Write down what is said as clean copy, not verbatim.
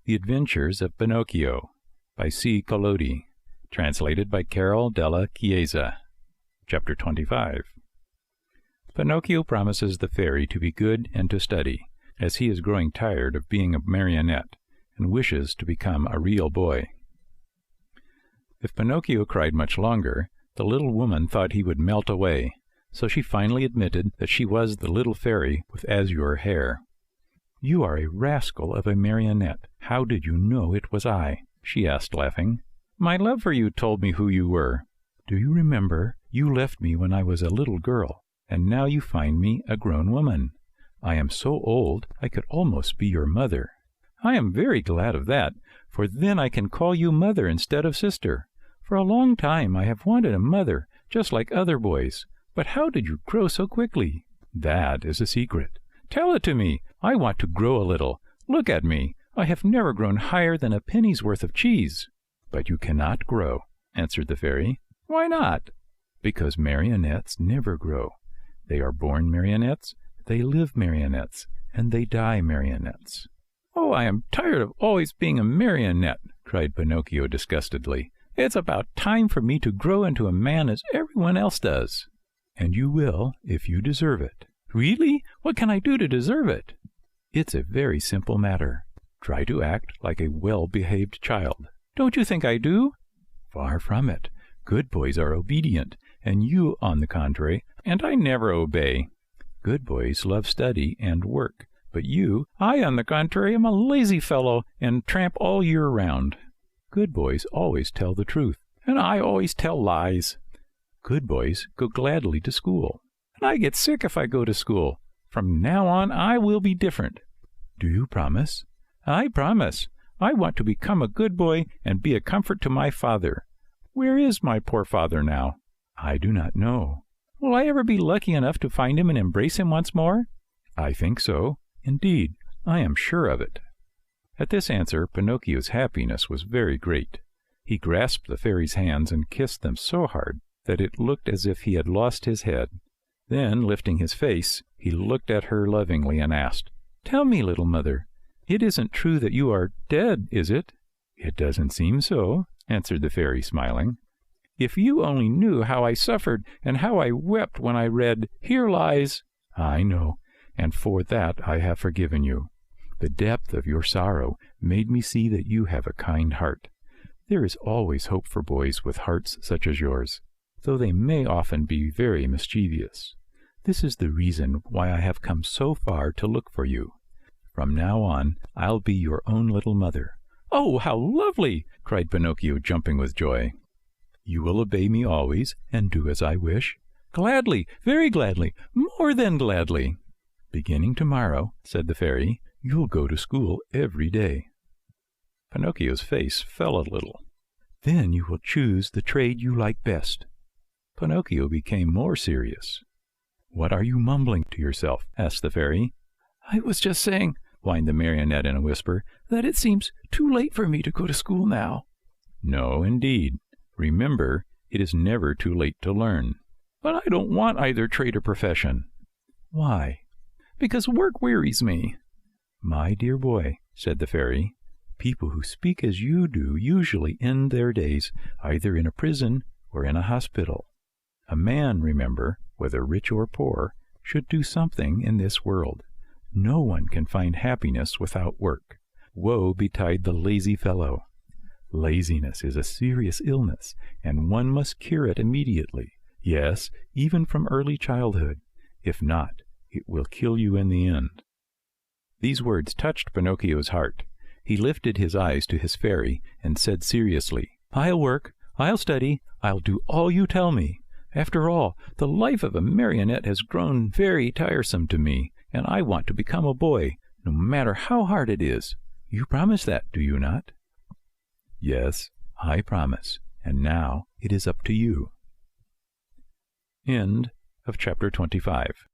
The Adventures of Pinocchio by C. Collodi, translated by Carol della Chiesa. Chapter 25. Pinocchio promises the fairy to be good and to study, as he is growing tired of being a marionette and wishes to become a real boy. If Pinocchio cried much longer, the little woman thought he would melt away, so she finally admitted that she was the little fairy with azure hair. "You are a rascal of a marionette. How did you know it was I?" she asked, laughing. "My love for you told me who you were. Do you remember? You left me when I was a little girl, and now you find me a grown woman. I am so old I could almost be your mother. I am very glad of that, for then I can call you mother instead of sister. For a long time I have wanted a mother, just like other boys. But how did you grow so quickly?" "That is a secret." "Tell it to me. I want to grow a little. Look at me. I have never grown higher than a penny's worth of cheese." "But you cannot grow," answered the fairy. "Why not?" "Because marionettes never grow. They are born marionettes, they live marionettes, and they die marionettes." "Oh, I am tired of always being a marionette," cried Pinocchio disgustedly. "It's about time for me to grow into a man as everyone else does." "And you will, if you deserve it." "Really? What can I do to deserve it?" "It's a very simple matter. Try to act like a well-behaved child." "Don't you think I do?" "Far from it. Good boys are obedient, and you, on the contrary, and I never obey. Good boys love study and work, but you—" "I, on the contrary, am a lazy fellow and tramp all year round." "Good boys always tell the truth." "And I always tell lies." "Good boys go gladly to school." "And I get sick if I go to school. From now on I will be different." "Do you promise?" "I promise. I want to become a good boy and be a comfort to my father. Where is my poor father now?" "I do not know." "Will I ever be lucky enough to find him and embrace him once more?" "I think so. Indeed, I am sure of it." At this answer, Pinocchio's happiness was very great. He grasped the fairy's hands and kissed them so hard that it looked as if he had lost his head. Then, lifting his face, he looked at her lovingly and asked, "Tell me, little mother, it isn't true that you are dead, is it?" "It doesn't seem so," answered the fairy, smiling. "If you only knew how I suffered and how I wept when I read, 'Here lies—'" "I know, and for that I have forgiven you. The depth of your sorrow made me see that you have a kind heart. There is always hope for boys with hearts such as yours, though they may often be very mischievous. This is the reason why I have come so far to look for you. From now on, I'll be your own little mother." "Oh, how lovely!" cried Pinocchio, jumping with joy. "You will obey me always and do as I wish?" "Gladly, very gladly, more than gladly." "Beginning tomorrow," said the fairy, "you'll go to school every day." Pinocchio's face fell a little. "Then you will choose the trade you like best." Pinocchio became more serious. "What are you mumbling to yourself?" asked the fairy. "I was just saying," whined the marionette in a whisper, "that it seems too late for me to go to school now." "No, indeed. Remember, it is never too late to learn." "But I don't want either trade or profession." "Why?" "Because work wearies me." "My dear boy," said the fairy, "people who speak as you do usually end their days either in a prison or in a hospital. A man, remember, whether rich or poor, should do something in this world. No one can find happiness without work. Woe betide the lazy fellow. Laziness is a serious illness, and one must cure it immediately. Yes, even from early childhood. If not, it will kill you in the end." These words touched Pinocchio's heart. He lifted his eyes to his fairy and said seriously, "I'll work, I'll study, I'll do all you tell me. After all, the life of a marionette has grown very tiresome to me, and I want to become a boy, no matter how hard it is. You promise that, do you not?" "Yes, I promise, and now it is up to you." End of chapter 25.